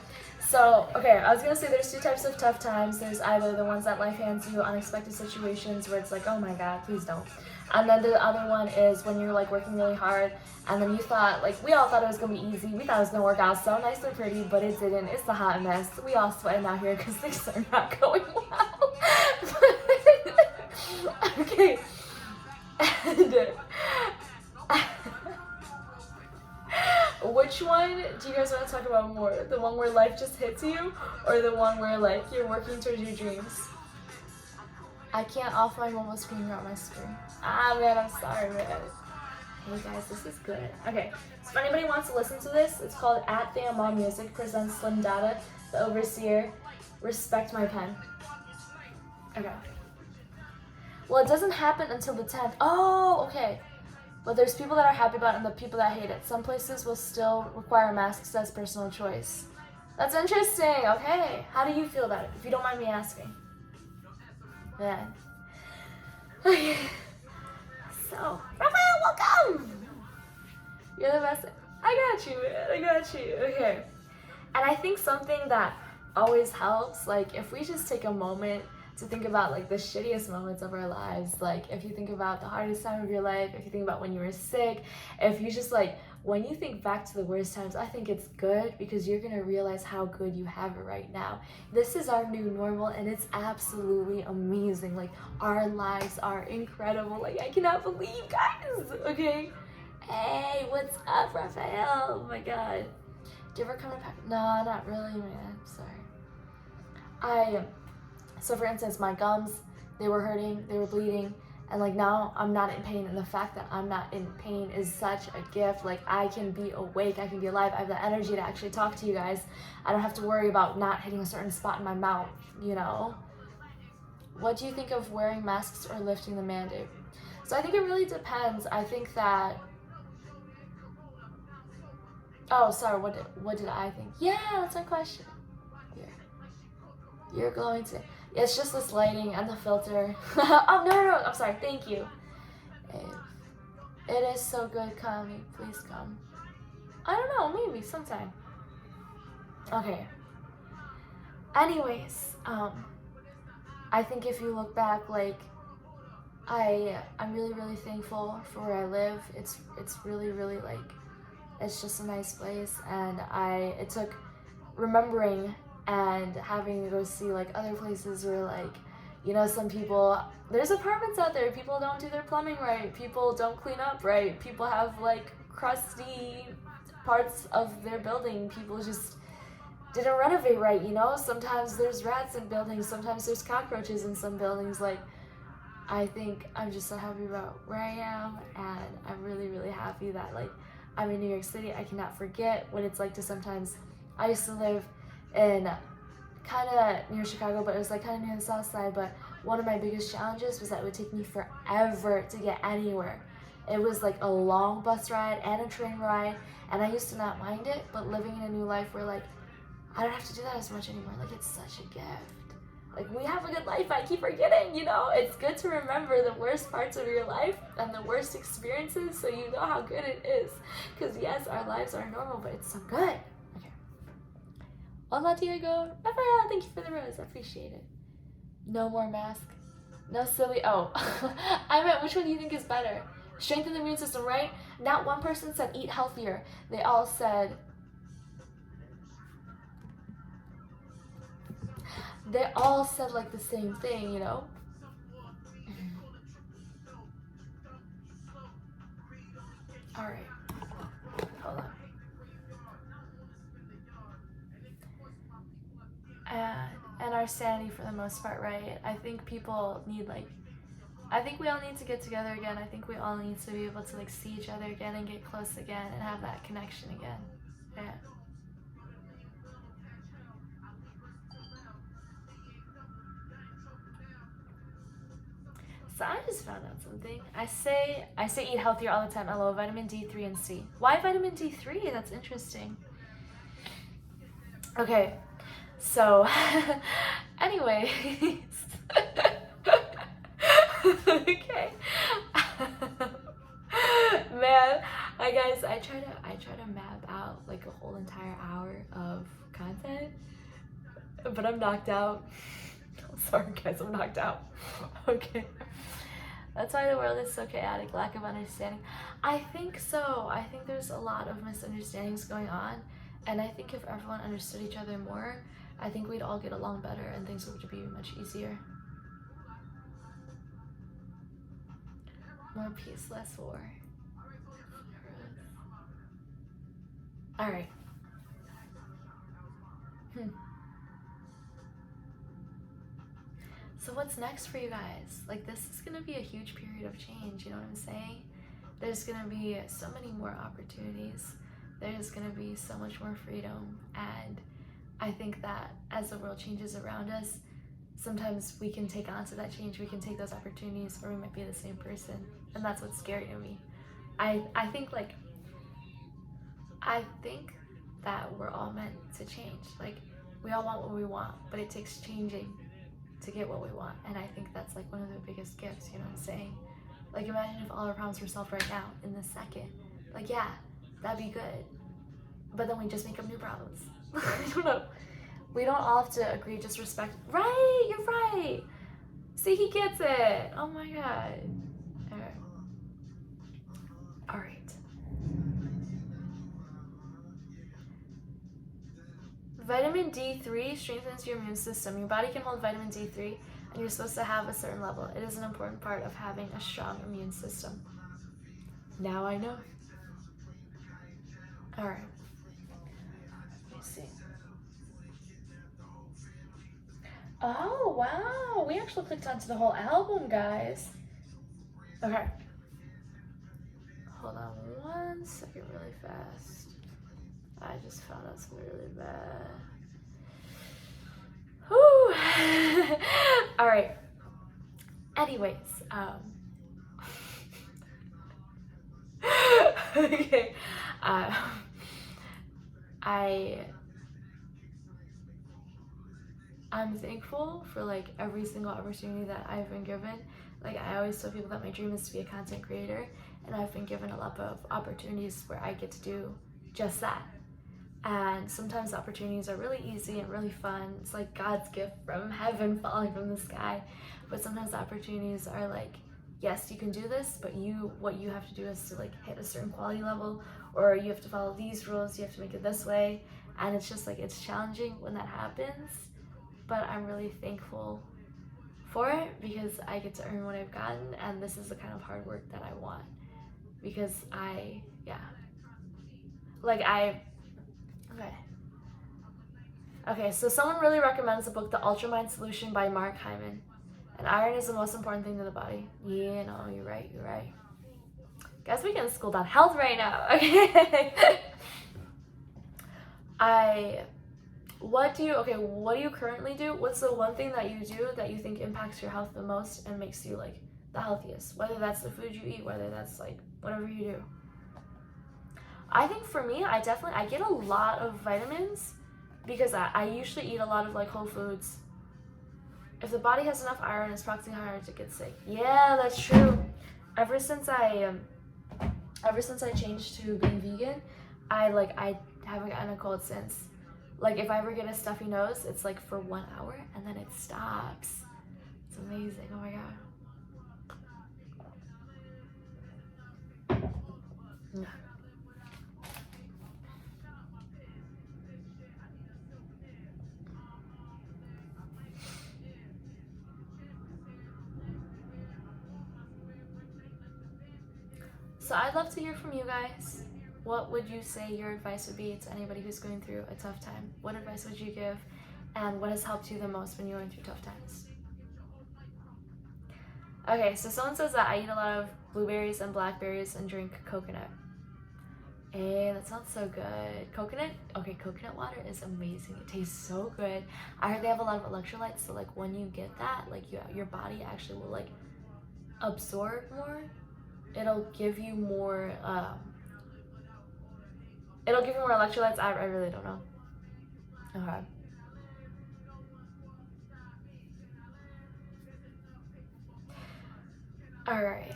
So, okay, I was gonna say there's two types of tough times. There's either the ones that life hands you, unexpected situations where it's like, oh my God, please don't. And then the other one is when you're like working really hard and then you thought, like, we all thought it was gonna be easy. We thought it was gonna work out so nice and pretty, but it didn't. It's a hot mess. We all sweating out here because things are not going well. Okay. And which one do you guys want to talk about more? The one where life just hits you, or the one where like you're working towards your dreams? I can't off my mobile screen or on my screen. Ah man, I'm sorry, man. Hey guys, this is good. Okay, so if anybody wants to listen to this, it's called At The Mall Music presents Slim Dada, the Overseer. Respect My Pen. Okay. Well, it doesn't happen until the 10th. Oh, okay. But there's people that are happy about it and the people that hate it. Some places will still require masks as personal choice. That's interesting. Okay. How do you feel about it? If you don't mind me asking. Yeah. Okay. So, Raphael, welcome! You're the best. I got you, man. I got you. Okay. And I think something that always helps, like, if we just take a moment to think about like the shittiest moments of our lives, like if you think about the hardest time of your life, if you think about when you were sick, if you just like when you think back to the worst times, I think it's good because you're gonna realize how good you have it right now. This is our new normal and it's absolutely amazing. Like our lives are incredible. Like I cannot believe, guys. Okay. Hey, what's up, Raphael? Oh my God. Do you ever come to pack? No, not really, man. Sorry. So for instance, my gums, they were hurting, they were bleeding, and like now I'm not in pain, and the fact that I'm not in pain is such a gift. Like I can be awake, I can be alive, I have the energy to actually talk to you guys. I don't have to worry about not hitting a certain spot in my mouth, you know? What do you think of wearing masks or lifting the mandate? So I think it really depends. I think that, oh, sorry, what did I think? Yeah, that's my question. Here. You're going to... It's just this lighting and the filter. Oh, no, I'm sorry. Thank you. It is so good coming. Please come. I don't know. Maybe sometime. Okay. Anyways, I think if you look back, like, I'm really, really thankful for where I live. It's really, really, like, it's just a nice place. And it took remembering and having to go see like other places where like, you know, some people, there's apartments out there, people don't do their plumbing right, people don't clean up right, people have like crusty parts of their building, people just didn't renovate right, you know? Sometimes there's rats in buildings, sometimes there's cockroaches in some buildings. Like, I think I'm just so happy about where I am, and I'm really, really happy that like I'm in New York City. I cannot forget what it's like to sometimes, I used to live in kind of near Chicago, but it was like kind of near the south side, but one of my biggest challenges was that it would take me forever to get anywhere. It was like a long bus ride and a train ride, and I used to not mind it, but living in a new life where like I don't have to do that as much anymore, like it's such a gift. Like, we have a good life, I keep forgetting, you know? It's good to remember the worst parts of your life and the worst experiences so you know how good it is. Because, yes, our lives are normal, but it's so good. Okay. Hola, Diego. Rafael, thank you for the rose. I appreciate it. No more mask. No silly. Oh, I meant, which one do you think is better? Strengthen the immune system, right? Not one person said eat healthier. They all said like the same thing, you know? All right. Hold on. And our sanity for the most part, right? I think people need I think we all need to get together again. I think we all need to be able to see each other again and get close again and have that connection again. Yeah. So I just found out something. I say eat healthier all the time. I love vitamin D3 and C. Why vitamin D3? That's interesting. Okay. So anyways. Okay. Man, I try to map out a whole entire hour of content, but I'm knocked out. Sorry guys, I'm knocked out. Okay. That's why the world is so chaotic, lack of understanding. I think so. I think there's a lot of misunderstandings going on, and I think if everyone understood each other more, I think we'd all get along better and things would be much easier. More peace, less war. Alright. So what's next for you guys? This is gonna be a huge period of change, you know what I'm saying? There's gonna be so many more opportunities. There's gonna be so much more freedom, and I think that as the world changes around us, sometimes we can take on to that change, we can take those opportunities, or we might be the same person, and that's what's scary to me. I think that we're all meant to change. We all want what we want, but it takes changing to get what we want, and I think that's one of the biggest gifts, you know what I'm saying? Imagine if all our problems were solved right now, in this second. Yeah, that'd be good, but then we just make up new problems. I don't know. We don't all have to agree, just respect. Right, you're right. See, he gets it. Oh my god. All right. Vitamin D3 strengthens your immune system. Your body can hold vitamin D3, and you're supposed to have a certain level. It is an important part of having a strong immune system. Now I know. All right. Let me see. Oh, wow. We actually clicked onto the whole album, guys. Okay. Hold on one second really fast. I just found out something really bad. Whew. All right. Anyways, okay. I'm thankful for every single opportunity that I've been given. I always tell people that my dream is to be a content creator, and I've been given a lot of opportunities where I get to do just that. And sometimes the opportunities are really easy and really fun. It's like God's gift from heaven falling from the sky. But sometimes the opportunities are yes, you can do this, but what you have to do is to hit a certain quality level, or you have to follow these rules, you have to make it this way. And it's just it's challenging when that happens. But I'm really thankful for it because I get to earn what I've gotten, and this is the kind of hard work that I want. Because Okay, so someone really recommends the book The Ultramind Solution by Mark Hyman. And iron is the most important thing to the body. Yeah, no, you're right. Guys, we getting schooled on health right now. Okay. What do you currently do? What's the one thing that you do that you think impacts your health the most and makes you the healthiest? Whether that's the food you eat, whether that's whatever you do. I think for me, I get a lot of vitamins because I usually eat a lot of whole foods. If the body has enough iron, it's practically hard to get sick. Yeah, that's true. Ever since I changed to being vegan, I haven't gotten a cold since. Like if I ever get a stuffy nose, it's like for 1 hour and then it stops. It's amazing. Oh my god. Yeah. So I'd love to hear from you guys. What would you say your advice would be to anybody who's going through a tough time? What advice would you give? And what has helped you the most when you're going through tough times? Okay, so someone says that I eat a lot of blueberries and blackberries and drink coconut. Hey, that sounds so good. Coconut water is amazing. It tastes so good. I heard they have a lot of electrolytes, so like when you get that, like your body actually will like absorb more. It'll give you more electrolytes. I really don't know. Okay. Alright.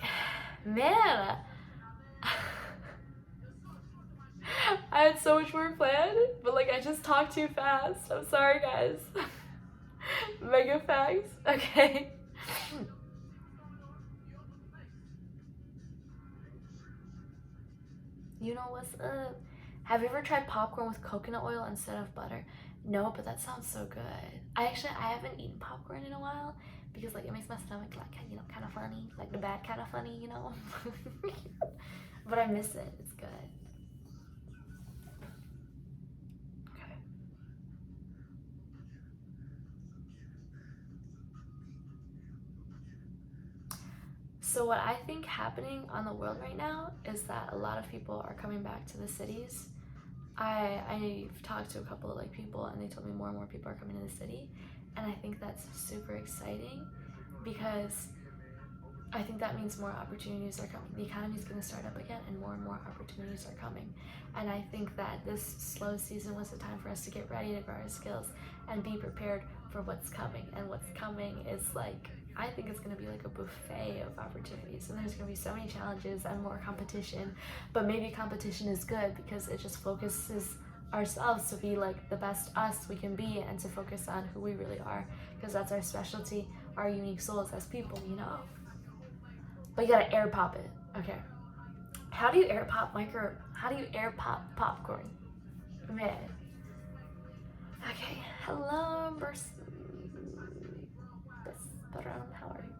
Man, I had so much more planned, but like I just talked too fast. I'm sorry, guys. Mega facts. Okay. You know what's up? Have you ever tried popcorn with coconut oil instead of butter? No, but that sounds so good. I haven't eaten popcorn in a while because like it makes my stomach like kind of funny, like the bad kind of funny, you know. But I miss it. It's good. Okay. So what I think happening on the world right now is that a lot of people are coming back to the cities. I've talked to a couple of like people and they told me more and more people are coming to the city, and I think that's super exciting because I think that means more opportunities are coming. The economy is going to start up again and more opportunities are coming. And I think that this slow season was a time for us to get ready to grow our skills and be prepared for what's coming. And what's coming is like, I think it's going to be like a buffet of opportunities, and there's going to be so many challenges and more competition, but maybe competition is good because it just focuses ourselves to be like the best us we can be and to focus on who we really are, because that's our specialty, our unique souls as people, you know. But you gotta air pop it. Okay. How do you air pop popcorn? Man. Okay. Hello, how are you?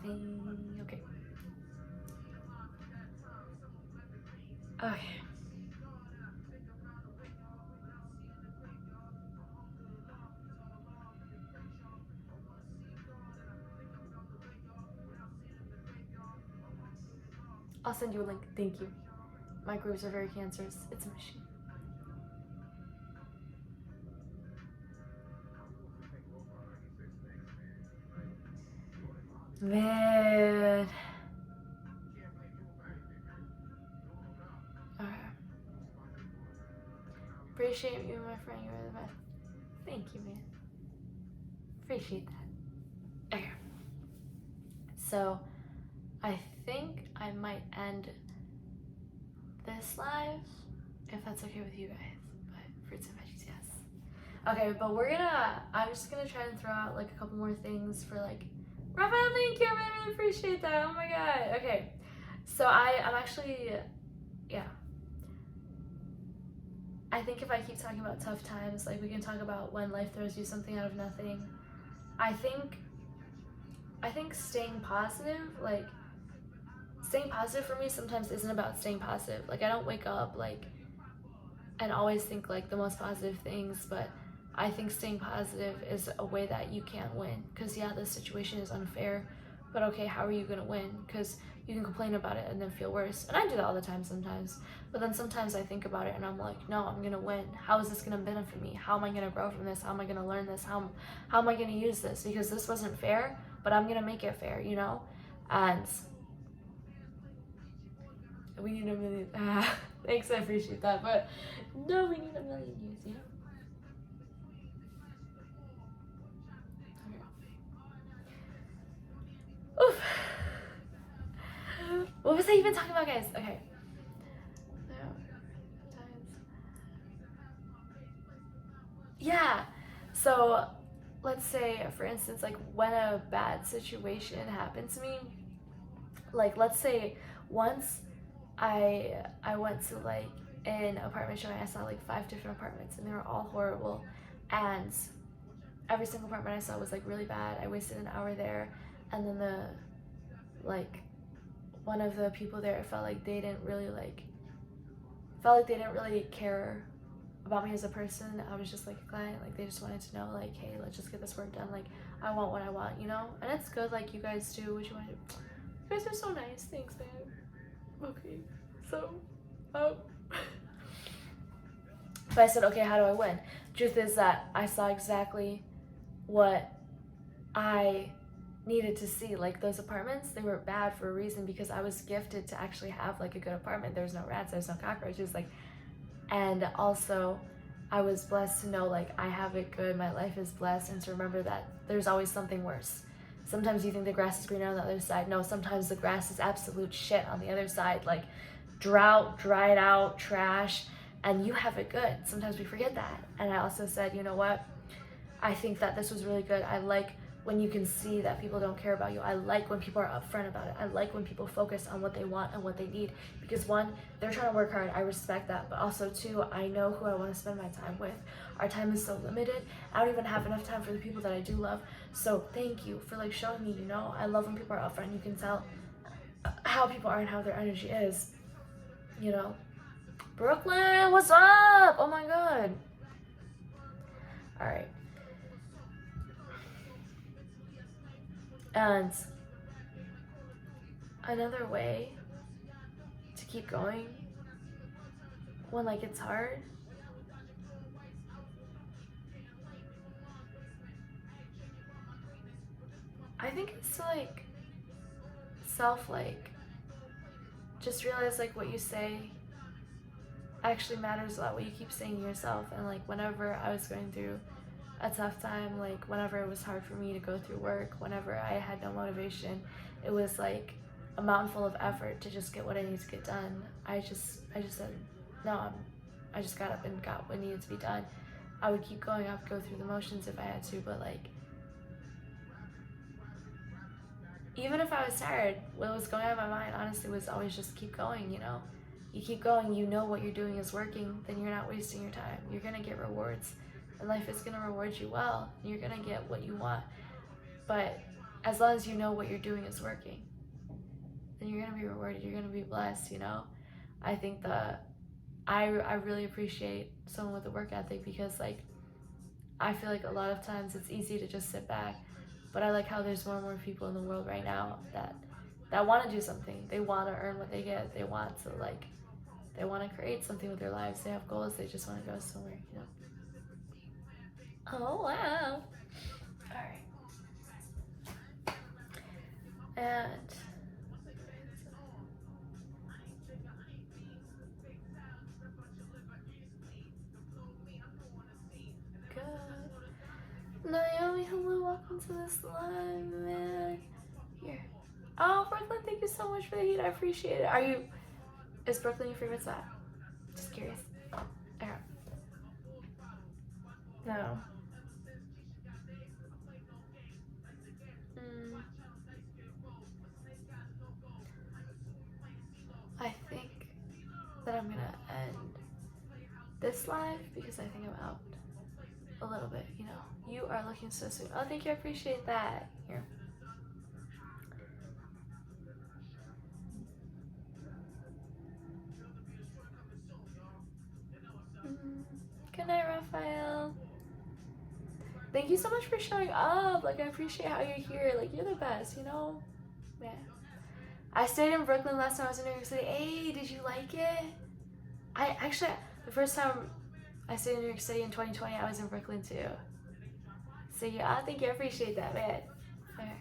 Hey, okay. Okay. I'll send you a link. Thank you. Microwaves are very cancerous. It's a machine. Man. Okay. Appreciate you, my friend. You're the best. Thank you, man. Appreciate that. Okay. So, I think I might end this live if that's okay with you guys. But fruits and veggies, yes. Okay, but I'm just gonna try and throw out like a couple more things for like, Raphael, thank you, I really appreciate that. Oh my god. Okay, so I'm actually, yeah. I think if I keep talking about tough times, like we can talk about when life throws you something out of nothing. I think staying positive, like staying positive for me sometimes isn't about staying positive. Like I don't wake up like and always think like the most positive things, but I think staying positive is a way that you can't win. Because yeah, this situation is unfair, but okay, how are you gonna win? Because you can complain about it and then feel worse, and I do that all the time sometimes. But then sometimes I think about it and I'm like, no, I'm gonna win. How is this gonna benefit me? How am I gonna grow from this? How am I gonna learn this? How am I gonna use this? Because this wasn't fair, but I'm gonna make it fair, you know. And we need a million. Thanks, I appreciate that. But no, we need a million views, you know. Oof. What was I even talking about, guys? Okay. Yeah. So let's say, for instance, like when a bad situation happened to me, like let's say once I went to like an apartment showing, I saw like 5 different apartments and they were all horrible, and every single apartment I saw was like really bad. I wasted an hour there, and then the like one of the people there, it felt like they didn't really care about me as a person. I was just like a client, like they just wanted to know like, hey, let's just get this work done, like I want what I want, you know. And it's good, like you guys do what you want to do. You guys are so nice. Thanks, man. Okay, so but I said, okay, how do I win? Truth is that I saw exactly what I needed to see. Like those apartments, they were bad for a reason, because I was gifted to actually have like a good apartment. There's no rats, there's no cockroaches, like, and also I was blessed to know like I have it good, my life is blessed, and to remember that there's always something worse. Sometimes you think the grass is greener on the other side. No, sometimes the grass is absolute shit on the other side, like drought, dried out, trash, and you have it good. Sometimes we forget that. And I also said, you know what? I think that this was really good. I like when you can see that people don't care about you. I like when people are upfront about it. I like when people focus on what they want and what they need, because one, they're trying to work hard. I respect that. But also two, I know who I want to spend my time with. Our time is so limited. I don't even have enough time for the people that I do love. So thank you for like showing me, you know, I love when people are upfront. You can tell how people are and how their energy is, you know. Brooklyn, what's up? Oh my God. All right. And another way to keep going when like it's hard, I think it's to like just realize like what you say actually matters a lot, what you keep saying to yourself. And like whenever I was going through a tough time, like whenever it was hard for me to go through work, whenever I had no motivation, it was like a mountain full of effort to just get what I needed to get done. I just said no. I just got up and got what needed to be done. I would keep going, I would go through the motions if I had to, but like even if I was tired, what was going on in my mind honestly was always just keep going, you know. You keep going, you know what you're doing is working, then you're not wasting your time. You're gonna get rewards, and life is gonna reward you well. You're gonna get what you want. But as long as you know what you're doing is working, then you're gonna be rewarded, you're gonna be blessed, you know. I think that I really appreciate someone with a work ethic, because like I feel like a lot of times it's easy to just sit back, but I like how there's more and more people in the world right now that want to do something. They want to earn what they get. They want to like, they want to create something with their lives. They have goals. They just want to go somewhere, you know. Oh wow! All right, and good. Naomi, hello, welcome to this live, man. Here. Oh, Brooklyn, thank you so much for the heat. I appreciate it. Is Brooklyn your favorite spot? Just curious. Okay. No. Mm, I think that I'm gonna end this live because I think I'm out a little bit, you know. You are looking so sweet. Oh, thank you. I appreciate that. Here. Good night, Raphael. Thank you so much for showing up. Like, I appreciate how you're here. Like, you're the best, you know? Yeah. I stayed in Brooklyn last time I was in New York City. Hey, did you like it? I actually, the first time I stayed in New York City in 2020, I was in Brooklyn too. So yeah, I think you appreciate that, man. Okay.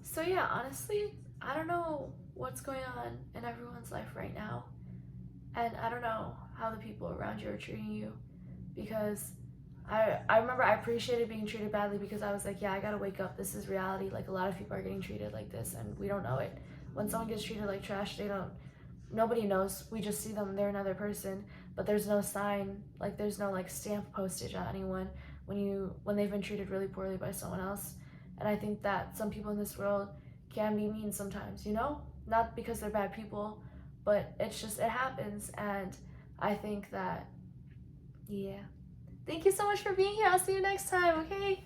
So yeah, honestly, I don't know what's going on in everyone's life right now. And I don't know how the people around you are treating you. because I remember I appreciated being treated badly because I was like, yeah, I gotta wake up. This is reality. Like, a lot of people are getting treated like this and we don't know it. When someone gets treated like trash, nobody knows. We just see them, they're another person, but there's no sign, like there's no like stamp postage on anyone when they've been treated really poorly by someone else. And I think that some people in this world can be mean sometimes, you know? Not because they're bad people, but it happens. And I think that, yeah. Thank you so much for being here. I'll see you next time, okay?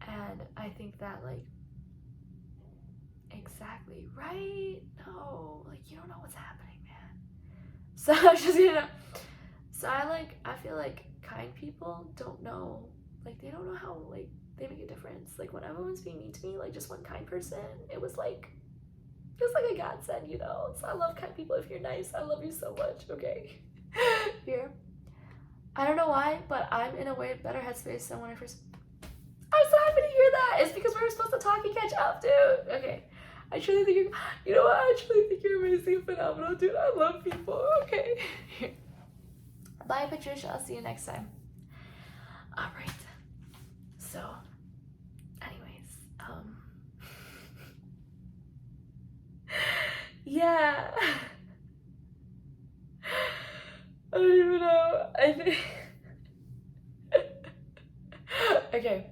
And I think that, like, exactly, right? No, like, you don't know what's happening, man. So I was just, so I feel like kind people don't know, like, they don't know how, like, they make a difference. Like, when everyone's being mean to me, like, just one kind person, it was like a godsend, you know? So I love kind people. If you're nice, I love you so much, okay? Here. I don't know why, but I'm in a way better headspace than when I first. I'm so happy to hear that. It's because we were supposed to talk and catch up, dude. Okay. I truly think you know what? I truly think you're amazing and phenomenal, dude. I love people. Okay. Bye, Patricia. I'll see you next time. All right. So, anyways, yeah. I don't even know. I think. Okay.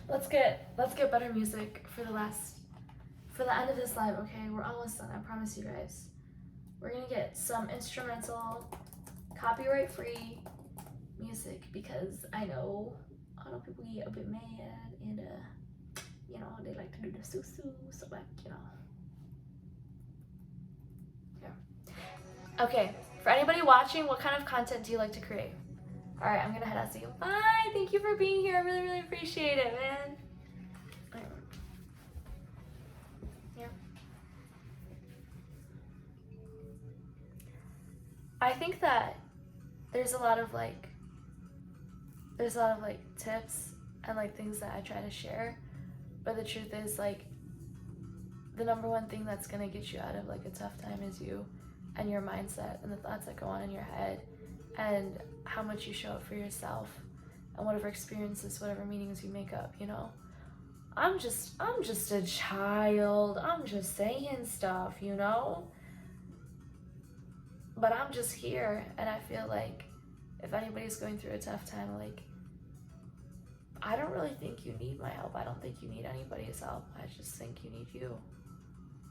Let's get better music for the end of this live. Okay, we're almost done. I promise you guys. We're gonna get some instrumental, copyright-free music because I know people get a bit mad and you know, they like to do the susu, so like, you know. Yeah. Okay, for anybody watching, what kind of content do you like to create? All right, I'm gonna head out. See you. Bye. Thank you for being here. I really, really appreciate it, man. Yeah. I think that there's a lot of like tips and like things that I try to share, but the truth is, like, the number one thing that's gonna get you out of like a tough time is you and your mindset and the thoughts that go on in your head and how much you show up for yourself and whatever experiences, whatever meanings you make up, you know? I'm just a child. I'm just saying stuff, you know? But I'm just here, and I feel like if anybody's going through a tough time, like, I don't really think you need my help. I don't think you need anybody's help. I just think you need you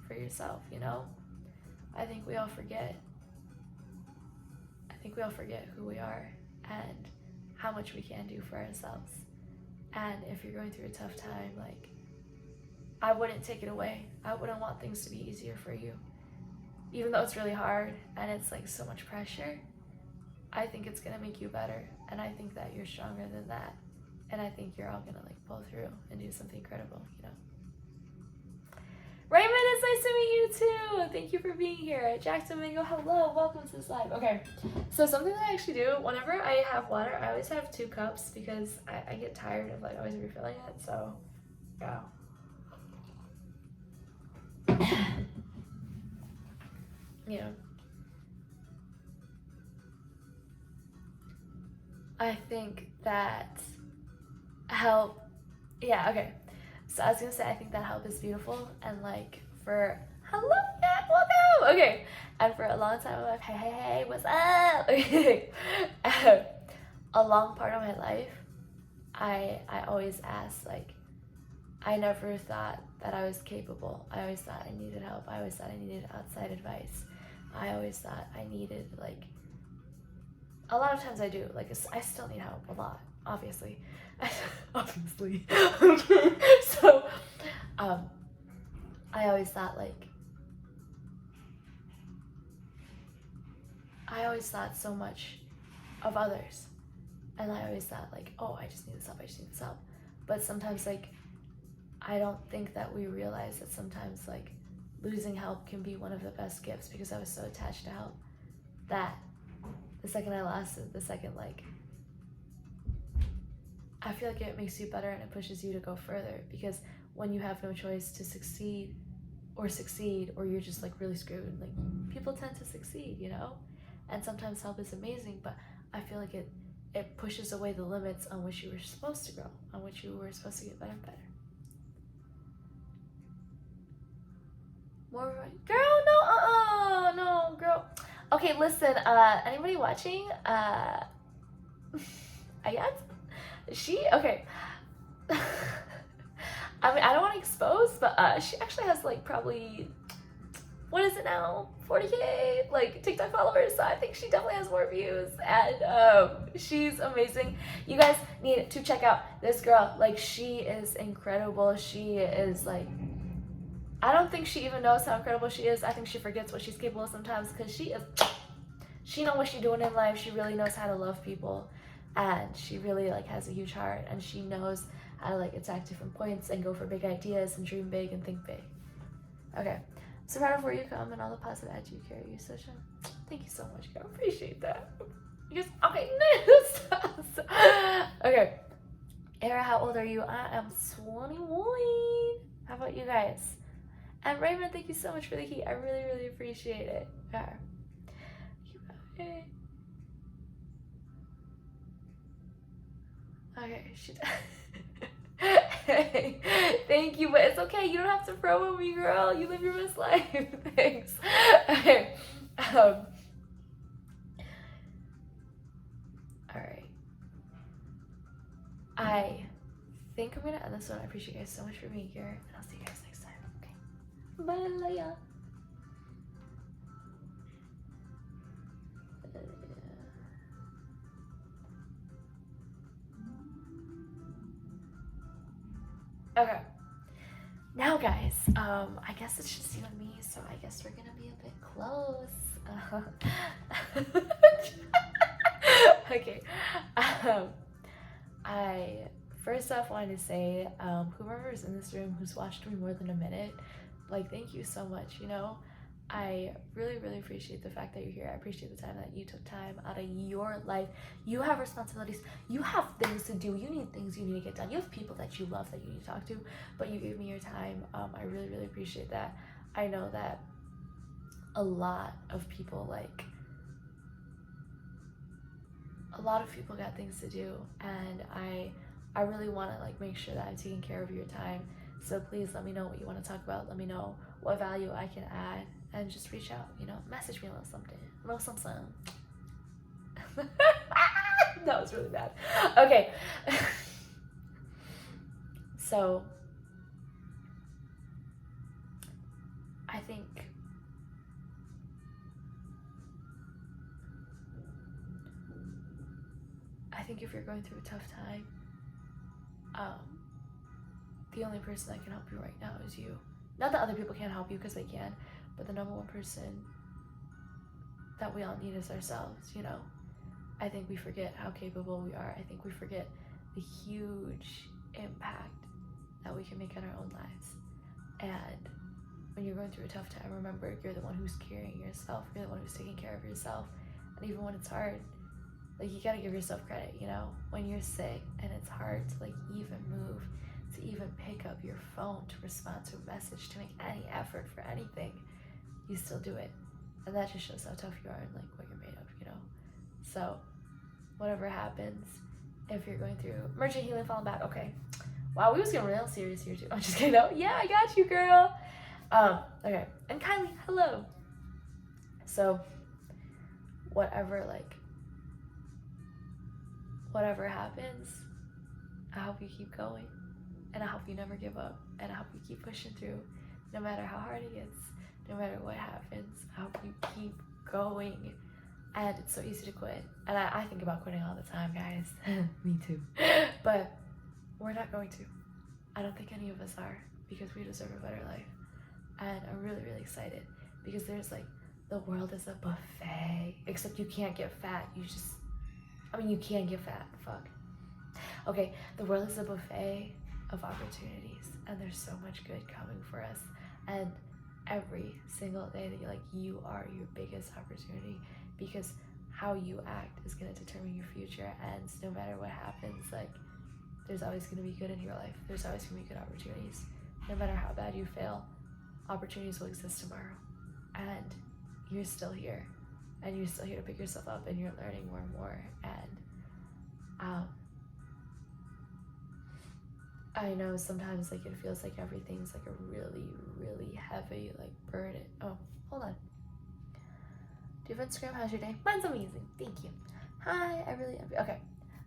for yourself, you know? I think we all forget who we are and how much we can do for ourselves. And if you're going through a tough time, like, I wouldn't take it away. I wouldn't want things to be easier for you. Even though it's really hard and it's like so much pressure, I think it's gonna make you better. And I think that you're stronger than that. And I think you're all gonna like pull through and do something incredible, you know? Raymond, it's nice to meet you too. Thank you for being here. Jackson Mingo, hello, welcome to this live. Okay, so something that I actually do whenever I have water, I always have 2 cups because I get tired of like always refilling it. So, yeah. You know, I think that help, yeah, okay. So I was gonna say, I think that help is beautiful, and like hello, yeah, welcome. Okay, and for a long time, I'm like, hey, what's up? Okay, a long part of my life, I always asked, like, I never thought that I was capable. I always thought I needed help. I always thought I needed outside advice. I always thought I needed, like, a lot of times I do. Like, I still need help a lot, obviously. Obviously. Okay. So, I always thought, like, I always thought so much of others. And I always thought, like, oh, I just need this help. I just need this help. But sometimes, like, I don't think that we realize that sometimes, like, losing help can be one of the best gifts, because I was so attached to help that the second I lost it, the second, like, I feel like it makes you better and it pushes you to go further, because when you have no choice to succeed or you're just like really screwed, like, people tend to succeed, you know? And sometimes help is amazing, but I feel like it pushes away the limits on which you were supposed to grow, on which you were supposed to get better and better. More girl, no, no, girl. Okay, listen, anybody watching? Ayat? Okay. I mean, I don't want to expose, but she actually has like probably, what is it now? 40K like TikTok followers, so I think she definitely has more views, and she's amazing. You guys need to check out this girl. Like, she is incredible. She is like, I don't think she even knows how incredible she is. I think she forgets what she's capable of sometimes, because she knows what she's doing in life. She really knows how to love people, and she really like has a huge heart, and she knows how to like attack different points and go for big ideas and dream big and think big. Okay. So proud of where you come and all the positive edge you carry, you such a, thank you so much, girl. Appreciate that. Because, okay, okay. Era, how old are you? I am 21. How about you guys? And Raymond, thank you so much for the heat. I really, really appreciate it. Okay. Okay, Hey, thank you, but it's okay. You don't have to promo me, girl. You live your best life. Thanks. Okay. All right. I think I'm gonna end this one. I appreciate you guys so much for being here, and I'll see you guys next time. Okay. Bye, Leia. Okay. Now, guys, I guess it's just you and me, so I guess we're gonna be a bit close. Okay. I first off wanted to say, whoever's in this room who's watched me more than a minute, like, thank you so much. You know, I really, really appreciate the fact that you're here. I appreciate the time that you took time out of your life. You have responsibilities. You have things to do. You need things you need to get done. You have people that you love that you need to talk to, but you gave me your time. I really, really appreciate that. I know that a lot of people, like, a lot of people got things to do, and I really want to like make sure that I'm taking care of your time. So please let me know what you want to talk about. Let me know what value I can add, and just reach out, you know, message me a little something, a little something. That was really bad. Okay. So I think if you're going through a tough time, the only person that can help you right now is you. Not that other people can't help you, because they can, but the number one person that we all need is ourselves, you know? I think we forget how capable we are. I think we forget the huge impact that we can make in our own lives. And when you're going through a tough time, remember, you're the one who's carrying yourself. You're the one who's taking care of yourself. And even when it's hard, like, you gotta give yourself credit, you know? When you're sick and it's hard to like even move, to even pick up your phone, to respond to a message, to make any effort for anything, you still do it. And that just shows how tough you are and like what you're made of, you know? So whatever happens, if you're going through merchant healing, falling back, okay. Wow, we was getting real serious here too. I'm just kidding. No, yeah, I got you, girl. Okay. And Kylie, hello. So whatever happens, I hope you keep going, and I hope you never give up, and I hope you keep pushing through, no matter how hard it gets, no matter what happens. I hope you keep going. And it's so easy to quit, and I think about quitting all the time, guys. Me too. But we're not going to. I don't think any of us are, because we deserve a better life. And I'm really, really excited, because there's like, the world is a buffet, except you can't get fat. You can get fat, fuck. Okay, the world is a buffet of opportunities, and there's so much good coming for us. And every single day that you are your biggest opportunity, because how you act is gonna determine your future. And no matter what happens, like, there's always gonna be good in your life. There's always gonna be good opportunities. No matter how bad you fail, opportunities will exist tomorrow, and you're still here. and you're still here to pick yourself up, and you're learning more and more. And I know sometimes like it feels like everything's like a really, really heavy like burden. Oh, hold on. Do you have Instagram? How's your day? Mine's amazing. Thank you. Hi, I really am. Okay.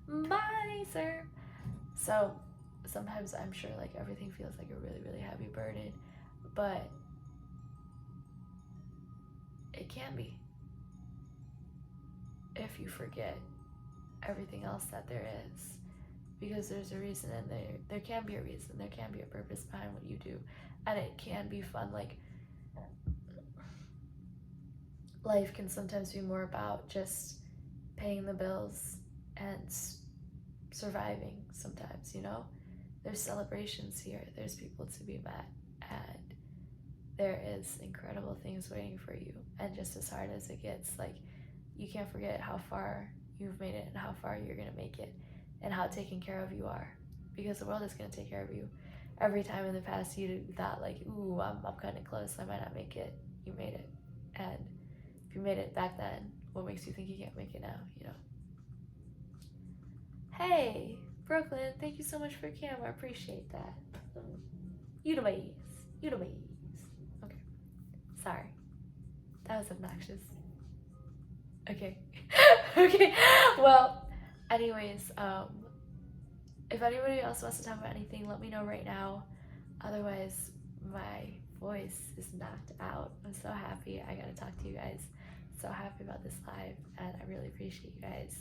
Bye, sir. So sometimes I'm sure like everything feels like a really, really heavy burden, but it can be if you forget everything else that there is, because there's a reason, and there can be a reason, there can be a purpose behind what you do, and it can be fun. Like life can sometimes be more about just paying the bills and surviving sometimes, you know? There's celebrations here, there's people to be met, and there is incredible things waiting for you. And just as hard as it gets, like, you can't forget how far you've made it and how far you're gonna make it and how taken care of you are, because the world is gonna take care of you. Every time in the past you thought like, ooh, I'm kind of close, I might not make it, you made it. And if you made it back then, what makes you think you can't make it now, you know? Hey, Brooklyn, thank you so much for camera. I appreciate that. You the base. You the base. Okay. Sorry. That was obnoxious. Okay. Okay. Well, anyways, if anybody else wants to talk about anything, let me know right now. Otherwise, my voice is knocked out. I'm so happy I got to talk to you guys. So happy about this live, and I really appreciate you guys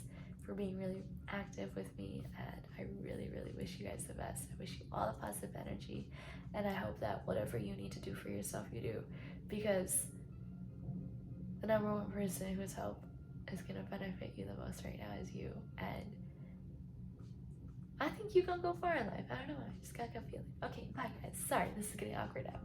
for being really active with me, and I really, really wish you guys the best. I wish you all the positive energy, and I hope that whatever you need to do for yourself, you do, because the number one person whose help is going to benefit you the most right now is you, and I think you're gonna go far in life. I don't know, I just got a feeling. Okay, bye guys. Sorry, this is getting awkward now.